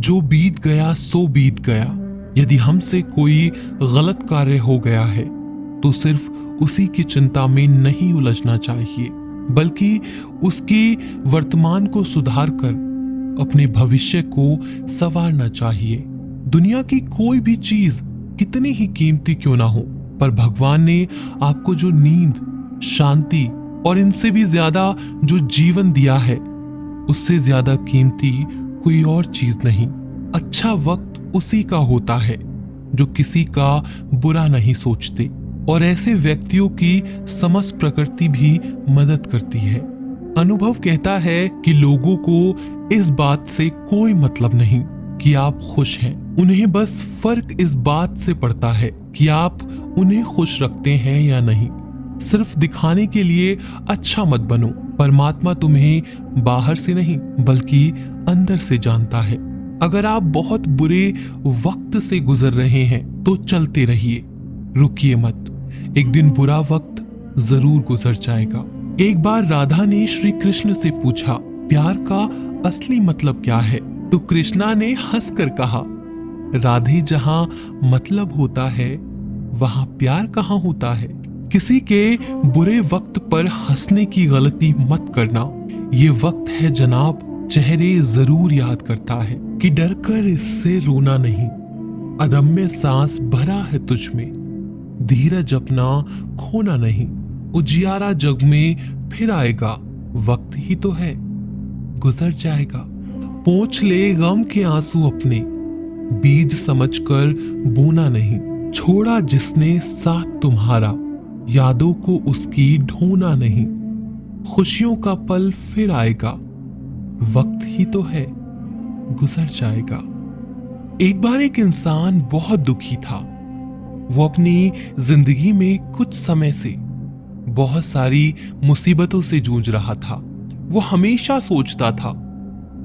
जो बीत गया सो बीत गया। यदि हमसे कोई गलत कार्य हो गया है तो सिर्फ उसी की चिंता में नहीं उलझना चाहिए, बल्कि उसकी वर्तमान को सुधार कर अपने भविष्य को संवारना चाहिए। दुनिया की कोई भी चीज कितनी ही कीमती क्यों ना हो, पर भगवान ने आपको जो नींद, शांति और इनसे भी ज्यादा जो जीवन दिया है, उससे ज्यादा कीमती कोई और चीज नहीं। अच्छा वक्त उसी का होता है जो किसी का बुरा नहीं सोचते, और ऐसे व्यक्तियों की समस्त प्रकृति भी मदद करती है। अनुभव कहता है कि लोगों को इस बात से कोई मतलब नहीं कि आप खुश हैं। उन्हें बस फर्क इस बात से पड़ता है कि आप उन्हें खुश रखते हैं या नहीं। सिर्फ दिखाने के लिए अच्छा मत बनो। परमात्मा तुम्हें बाहर से नहीं बल्कि अंदर से जानता है। अगर आप बहुत बुरे वक्त से गुजर रहे हैं तो चलते रहिए, रुकिए मत। एक दिन बुरा वक्त जरूर गुजर जाएगा। एक बार राधा ने श्री कृष्ण से पूछा, प्यार का असली मतलब क्या है? तो कृष्णा ने हंसकर कहा, राधे, जहां मतलब होता है वहां प्यार कहां होता है। किसी के बुरे वक्त पर हंसने की गलती मत करना। ये वक्त है जनाब, चेहरे जरूर याद करता है कि डर कर इससे रोना नहीं। अदम्य सांस भरा है तुझ में, धीरज अपना खोना नहीं। उजियारा जग में फिर आएगा, वक्त ही तो है, गुजर जाएगा। पोंछ ले गम के आंसू अपने, बीज समझकर बोना नहीं। छोड़ा जिसने साथ तुम्हारा, यादों को उसकी ढोना नहीं। खुशियों का पल फिर आएगा, वक्त ही तो है, गुजर जाएगा। एक बार एक इंसान बहुत दुखी था। वो अपनी जिंदगी में कुछ समय से बहुत सारी मुसीबतों से जूझ रहा था। वो हमेशा सोचता था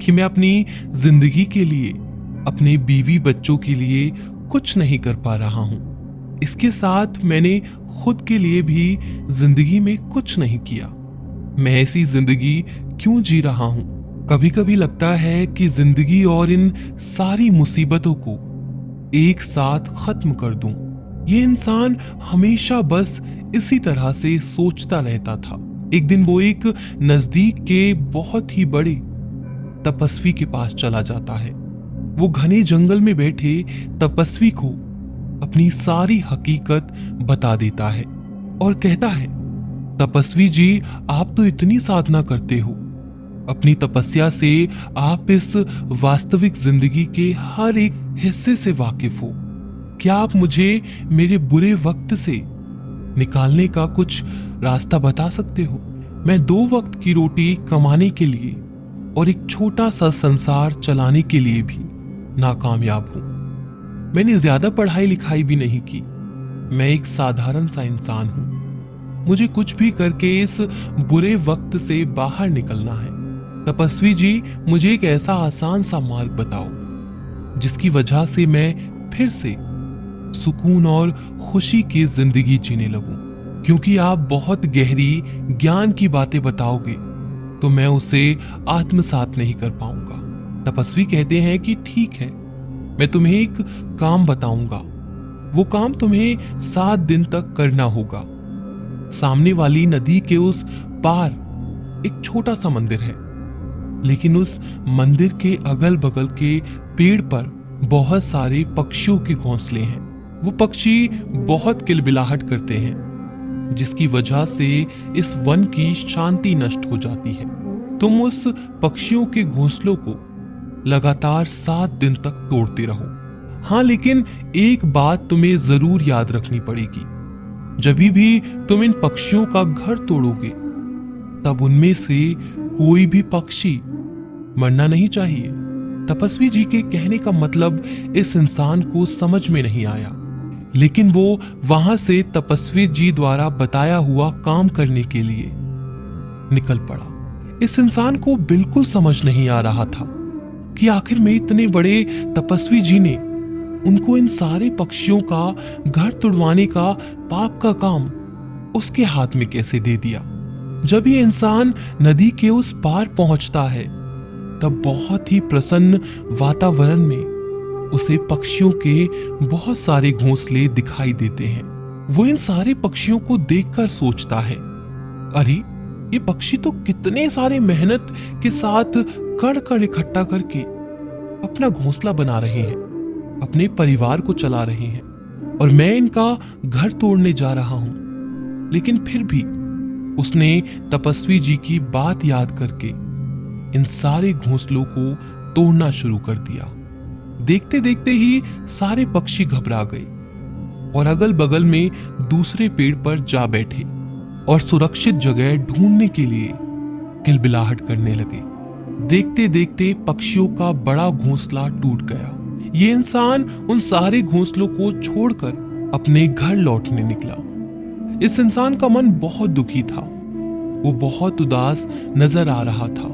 कि मैं अपनी जिंदगी के लिए, अपने बीवी बच्चों के लिए कुछ नहीं कर पा रहा हूं। इसके साथ मैंने खुद के लिए भी जिंदगी में कुछ नहीं किया। मैं ऐसी जिंदगी क्यों जी रहा हूं? कभी कभी लगता है कि जिंदगी और इन सारी मुसीबतों को एक साथ खत्म कर दूं। ये इंसान हमेशा बस इसी तरह से सोचता रहता था। एक दिन वो एक नजदीक के बहुत ही बड़े तपस्वी के पास चला जाता है। वो घने जंगल में बैठे तपस्वी को अपनी सारी हकीकत बता देता है और कहता है, तपस्वी जी, आप तो इतनी साधना करते हो, अपनी तपस्या से आप इस वास्तविक जिंदगी के हर एक हिस्से से वाकिफ हो। क्या आप मुझे मेरे बुरे वक्त से निकालने का कुछ रास्ता बता सकते हो? मैं 2 वक्त की रोटी कमाने के लिए और एक छोटा सा संसार चलाने के लिए भी नाकामयाब हूं। मैंने ज्यादा पढ़ाई लिखाई भी नहीं की। मैं एक साधारण सा इंसान हूं। मुझे कुछ भी करके इस बुरे वक्त से बाहर निकलना है। तपस्वी जी, मुझे एक ऐसा आसान सा मार्ग बताओ जिसकी वजह से मैं फिर से सुकून और खुशी की जिंदगी जीने लगूं। क्योंकि आप बहुत गहरी ज्ञान की बातें बताओगे तो मैं उसे आत्मसात नहीं कर पाऊंगा। तपस्वी कहते हैं कि ठीक है, मैं तुम्हें एक काम बताऊंगा। वो काम तुम्हें 7 दिन तक करना होगा। सामने वाली नदी के उस पार एक छोटा सा मंदिर है, लेकिन उस मंदिर के अगल बगल के पेड़ पर बहुत सारे पक्षियों के घोंसले हैं। वो पक्षी बहुत किलबिलाहट करते हैं, जिसकी वजह से इस वन की शांति नष्ट हो जाती है। तुम उस पक्षियों के घोंसलों को लगातार 7 दिन तक तोड़ते रहो। हाँ, लेकिन एक बात तुम्हें जरूर याद रखनी पड़ेगी। जब भी तुम इन पक्षियों का घर तोड़ोगे, तब उनमें से कोई भी पक्षी मरना नहीं चाहिए। तपस्वी जी के कहने का मतलब इस इंसान को समझ में नहीं आया, लेकिन वो वहां से तपस्वी जी द्वारा बताया हुआ काम करने के लिए निकल पड़ा। इस इंसान को बिल्कुल समझ नहीं आ रहा था कि आखिर में इतने बड़े तपस्वी जी ने उनको इन सारे पक्षियों का घर तुड़वाने का पाप का काम उसके हाथ में कैसे दे दिया। जब ये इंसान नदी के उस पार पहुंचता है तब बहुत ही प्रसन्न वातावरण में उसे पक्षियों के बहुत सारे घोंसले दिखाई देते हैं। वो इन सारे पक्षियों को देखकर सोचता है, अरे ये पक्षी तो कितने सारे मेहनत के साथ कण कण इकट्ठा करके अपना घोंसला बना रहे हैं, अपने परिवार को चला रहे हैं, और मैं इनका घर तोड़ने जा रहा हूं। लेकिन फिर भी उसने तपस्वी जी की बात याद करके इन सारे घोंसलों को तोड़ना शुरू कर दिया। देखते देखते ही सारे पक्षी घबरा गए और अगल बगल में दूसरे पेड़ पर जा बैठे और सुरक्षित जगह ढूंढने के लिए किलबिलाहट करने लगे। देखते देखते पक्षियों का बड़ा घोंसला टूट गया। ये इंसान उन सारे घोंसलों को छोड़कर अपने घर लौटने निकला। इस इंसान का मन बहुत दुखी था, वो बहुत उदास नजर आ रहा था।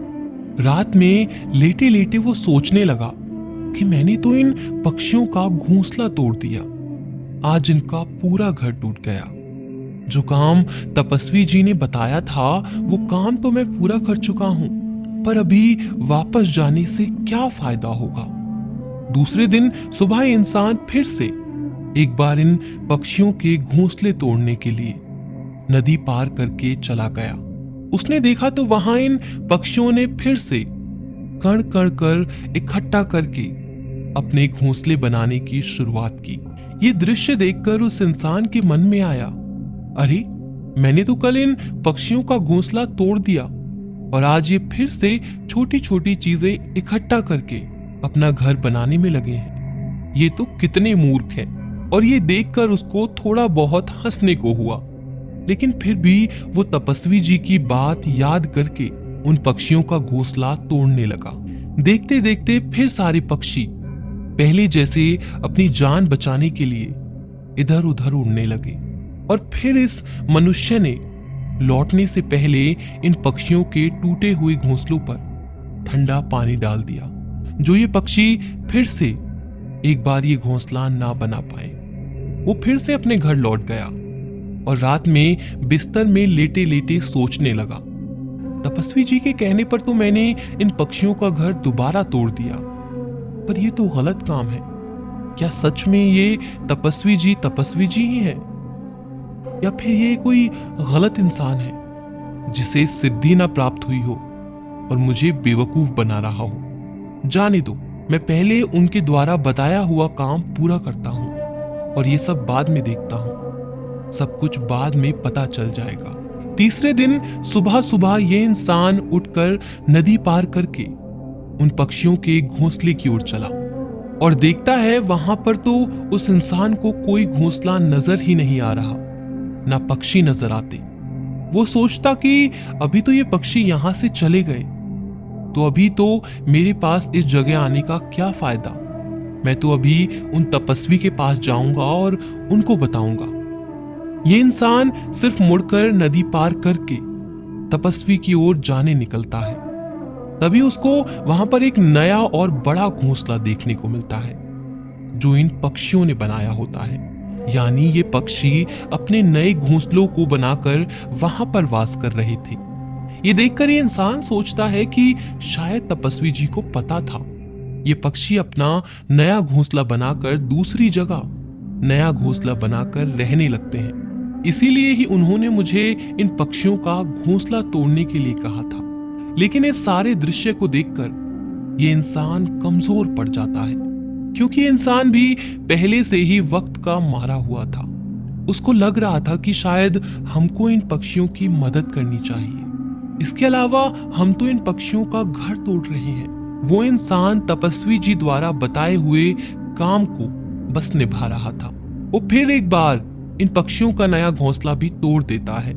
रात में लेटे लेटे वो सोचने लगा कि मैंने तो इन पक्षियों का घोंसला तोड़ दिया, आज इनका पूरा घर टूट गया। जो काम तपस्वी जी ने बताया था वो काम तो मैं पूरा कर चुका हूं, पर अभी वापस जाने से क्या फायदा होगा। दूसरे दिन सुबह इंसान फिर से एक बार इन पक्षियों के घोंसले तोड़ने के लिए नदी पार करके चला गया। उसने देखा तो वहां इन पक्षियों ने फिर से कण कण कर इकट्ठा करके अपने घोंसले बनाने की शुरुआत की। ये दृश्य देखकर उस इंसान के मन में आया, अरे मैंने तो कल इन पक्षियों का घोंसला तोड़ दिया और आज ये फिर से छोटी छोटी चीजें इकट्ठा करके अपना घर बनाने में लगे हैं। ये तो कितने मूर्ख हैं। और ये देखकर उसको थोड़ा बहुत हंसने को हुआ, लेकिन फिर भी वो तपस्वी जी की बात याद करके उन पक्षियों का घोंसला तोड़ने लगा। देखते देखते फिर सारे पक्षी पहले जैसे अपनी जान बचाने के लिए इधर उधर उड़ने लगे। और फिर इस मनुष्य ने लौटने से पहले इन पक्षियों के टूटे हुए घोंसलों पर ठंडा पानी डाल दिया, जो ये पक्षी फिर से एक बार ये घोंसला ना बना पाए। वो फिर से अपने घर लौट गया और रात में बिस्तर में लेटे लेटे सोचने लगा, तपस्वी जी के कहने पर तो मैंने इन पक्षियों का घर दोबारा तोड़ दिया, पर यह तो गलत काम है। क्या सच में ये तपस्वी जी ही हैं? या फिर ये कोई गलत इंसान है जिसे सिद्धि ना प्राप्त हुई हो और मुझे बेवकूफ बना रहा हो? जाने दो, मैं पहले उनके द्वारा बताया हुआ काम पूरा करता हूं और ये सब बाद में देखता हूं। सब कुछ बाद में पता चल जाएगा। तीसरे दिन सुबह सुबह ये इंसान उठकर नदी पार करके उन पक्षियों के घोंसले की ओर चला और देखता है वहां पर तो उस इंसान को कोई घोंसला नजर ही नहीं आ रहा, ना पक्षी नजर आते। वो सोचता कि अभी तो ये पक्षी यहां से चले गए, तो अभी तो मेरे पास इस जगह आने का क्या फायदा। मैं तो अभी उन तपस्वी के पास जाऊंगा और उनको बताऊंगा। ये इंसान सिर्फ मुड़कर नदी पार करके तपस्वी की ओर जाने निकलता है। तभी उसको वहां पर एक नया और बड़ा घोंसला देखने को मिलता है जो इन पक्षियों ने बनाया होता है। यानी ये पक्षी अपने नए घोंसलों को बनाकर वहां पर वास कर रहे थे। ये देखकर ये इंसान सोचता है कि शायद तपस्वी जी को पता था। ये पक्षी अपना नया घोंसला बनाकर दूसरी जगह नया घोंसला बनाकर रहने लगते हैं। इसीलिए ही उन्होंने मुझे इन पक्षियों का घोंसला तोड़ने के लिए कहा था। लेकिन इस सारे दृश्य को देखकर ये इंसान कमजोर पड़ जाता है, क्योंकि इंसान भी पहले से ही वक्त का मारा हुआ था। उसको लग रहा था कि शायद हमको इन पक्षियों की मदद करनी चाहिए। इसके अलावा हम तो इन पक्षियों का घर तोड़ रहे हैं। वो इंसान तपस्वी जी द्वारा बताए हुए काम को बस निभा रहा था। वो फिर एक बार इन पक्षियों का नया घोंसला भी तोड़ देता है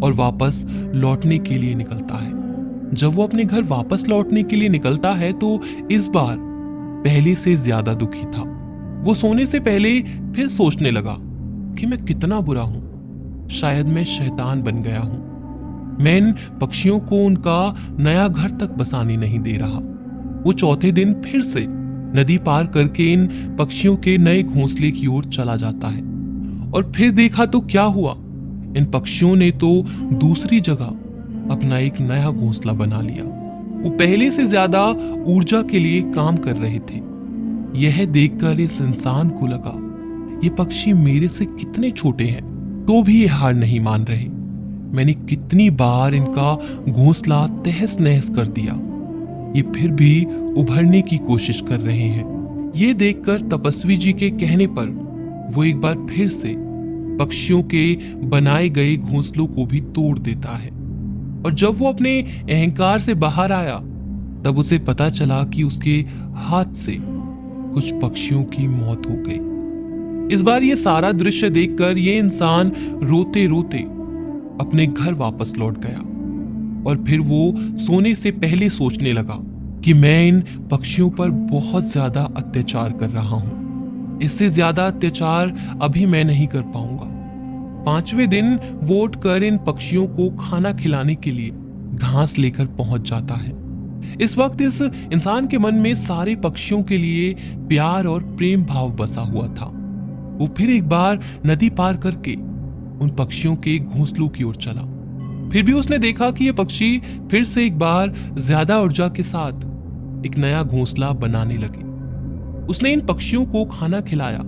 और वापस लौटने के लिए निकलता है। जब वो अपने घर वापस लौटने के लिए निकलता है तो इस बार पहले से ज्यादा दुखी था। वो सोने से पहले फिर सोचने लगा कि मैं कितना बुरा हूं, शायद मैं शैतान बन गया हूं। मैं इन पक्षियों को उनका नया घर तक बसाने नहीं दे रहा। वो चौथे दिन फिर से नदी पार करके इन पक्षियों के नए घोंसले की ओर चला जाता है और फिर देखा तो क्या हुआ, इन पक्षियों ने तो दूसरी जगह अपना एक नया घोंसला बना लिया। वो पहले से ज्यादा ऊर्जा के लिए काम कर रहे थे। यह देखकर इस इंसान को लगा ये पक्षी मेरे से कितने छोटे हैं, तो भी ये हार नहीं मान रहे। मैंने कितनी बार इनका घोंसला तहस नहस कर दिया, ये फिर भी उभरने की कोशिश कर रहे हैं। ये देखकर तपस्वी जी के कहने पर वो एक बार फिर से पक्षियों के बनाए गए घोंसलों को भी तोड़ देता है। और जब वो अपने अहंकार से बाहर आया तब उसे पता चला कि उसके हाथ से कुछ पक्षियों की मौत हो गई। इस बार ये सारा दृश्य देखकर ये इंसान रोते रोते अपने घर वापस लौट गया और फिर वो सोने से पहले सोचने लगा कि मैं इन पक्षियों पर बहुत ज्यादा अत्याचार कर रहा हूं, इससे ज्यादा अत्याचार अभी मैं नहीं कर पाऊंगा। 5वें दिन वो उठकर इन पक्षियों को खाना खिलाने के लिए घास लेकर पहुंच जाता है। इस वक्त इस इंसान के मन में सारे पक्षियों के लिए प्यार और प्रेम भाव बसा हुआ था। वो फिर एक बार नदी पार करके उन पक्षियों के घोंसलों की ओर चला। फिर भी उसने देखा कि ये पक्षी फिर से एक बार ज्यादा ऊर्जा के साथ एक नया घोंसला बनाने लगे। उसने इन पक्षियों को खाना खिलाया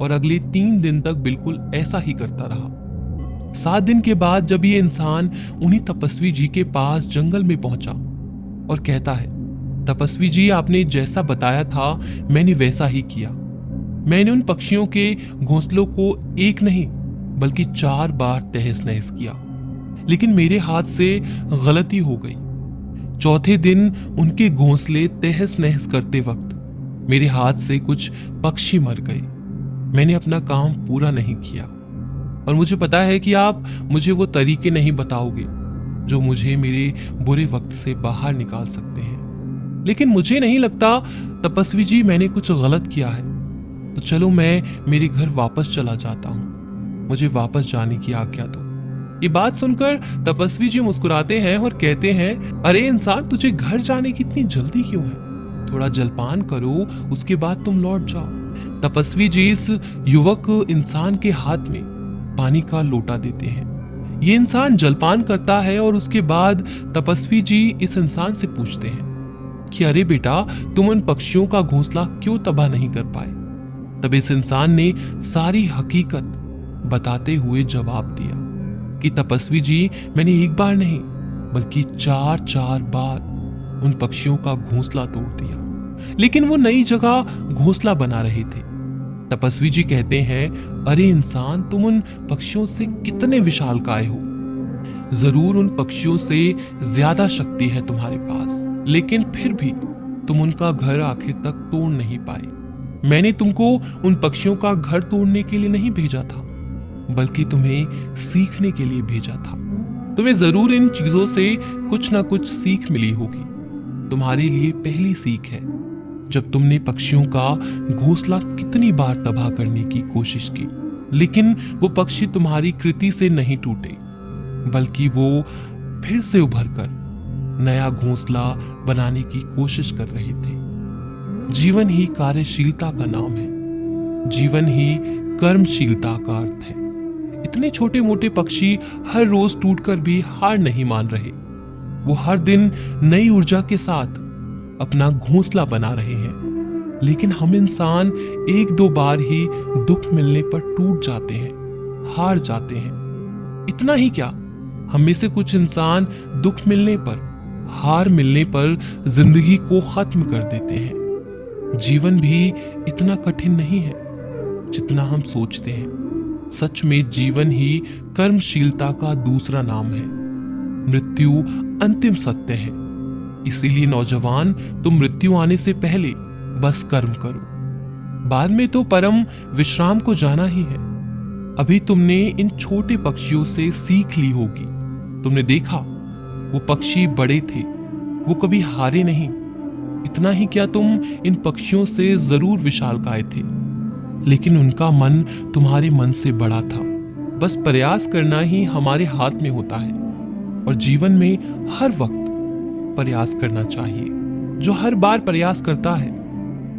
और अगले 3 दिन तक बिल्कुल ऐसा ही करता रहा। 7 दिन के बाद जब ये इंसान उन्हीं तपस्वी जी के पास जंगल में पहुंचा और कहता है, तपस्वी जी आपने जैसा बताया था मैंने वैसा ही किया। मैंने उन पक्षियों के घोंसलों को एक नहीं बल्कि 4 बार तहस नहस किया, लेकिन मेरे हाथ से गलती हो गई। 4थे दिन उनके घोंसले तहस नहस करते वक्त मेरे हाथ से कुछ पक्षी मर गए। मैंने अपना काम पूरा नहीं किया और मुझे पता है कि आप मुझे वो तरीके नहीं बताओगे जो मुझे मेरे बुरे वक्त से बाहर निकाल सकते हैं, लेकिन मुझे नहीं लगता तपस्वी जी मैंने कुछ गलत किया है। तो चलो मैं मेरे घर वापस चला जाता हूँ, मुझे वापस जाने की आज्ञा दो। ये बात सुनकर तपस्वी जी मुस्कुराते हैं और कहते हैं, अरे इंसान तुझे घर जाने की इतनी जल्दी क्यों है? थोड़ा जलपान करो, उसके बाद तुम लौट जाओ। तपस्वी जी इस युवक इंसान के हाथ में पानी का लोटा देते हैं। ये इंसान जलपान करता है और उसके बाद तपस्वी जी इस इंसान से पूछते हैं कि अरे बेटा तुम उन पक्षियों का घोंसला क्यों तबाह नहीं कर पाए? तब इस इंसान ने सारी हकीकत बताते हुए जवाब दिया कि तपस्वी जी मैंने एक बार नहीं बल्कि 4 बार उन पक्षियों का घोंसला तोड़ दिया, लेकिन वो नई जगह घोंसला बना रहे थे। तपस्वी जी कहते हैं, अरे इंसान तुम उन पक्षियों से कितने विशालकाय हो, जरूर उन पक्षियों से ज्यादा शक्ति है तुम्हारे पास, लेकिन फिर भी तुम उनका घर आखिर तक तोड़ नहीं पाए। मैंने तुमको उन पक्षियों का घर तोड़ने के लिए नहीं भेजा था, बल्कि तुम्हें सीखने के लिए भेजा था। तुम्हें जरूर इन चीजों से कुछ ना कुछ सीख मिली होगी। तुम्हारे लिए पहली सीख है जब तुमने पक्षियों का घोंसला कितनी बार तबाह करने की कोशिश की, लेकिन वो पक्षी तुम्हारी कृति से नहीं टूटे, बल्कि वो फिर से उभरकर नया घोंसला बनाने की कोशिश कर रहे थे। जीवन ही कार्यशीलता का नाम है, जीवन ही कर्मशीलता का अर्थ है। इतने छोटे मोटे पक्षी हर रोज टूटकर भी हार नहीं मान रहे। वो हर दिन नई ऊर्जा के साथ अपना घोंसला बना रहे हैं, लेकिन हम इंसान 1-2 बार ही दुख मिलने पर टूट जाते हैं, हार जाते हैं। इतना ही क्या, हम में से कुछ इंसान दुख मिलने पर, हार मिलने पर जिंदगी को खत्म कर देते हैं। जीवन भी इतना कठिन नहीं है जितना हम सोचते हैं। सच में जीवन ही कर्मशीलता का दूसरा नाम है। मृत्यु अंतिम सत्य है। इसीलिए नौजवान, तुम मृत्यु आने से पहले बस कर्म करो, बाद में तो परम विश्राम को जाना ही है। अभी तुमने इन छोटे पक्षियों से सीख ली होगी। तुमने देखा वो पक्षी बड़े थे, वो कभी हारे नहीं। इतना ही क्या, तुम इन पक्षियों से जरूर विशालकाय थे, लेकिन उनका मन तुम्हारे मन से बड़ा था। बस प्रयास करना ही हमारे हाथ में होता है, और जीवन में हर वक्त प्रयास करना चाहिए। जो हर बार प्रयास करता है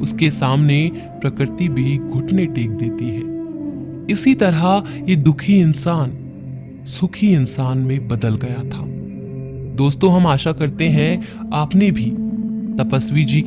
उसके सामने प्रकृति भी घुटने टेक देती है। इसी तरह ये दुखी इंसान सुखी इंसान में बदल गया था। दोस्तों हम आशा करते हैं आपने भी तपस्वी जी की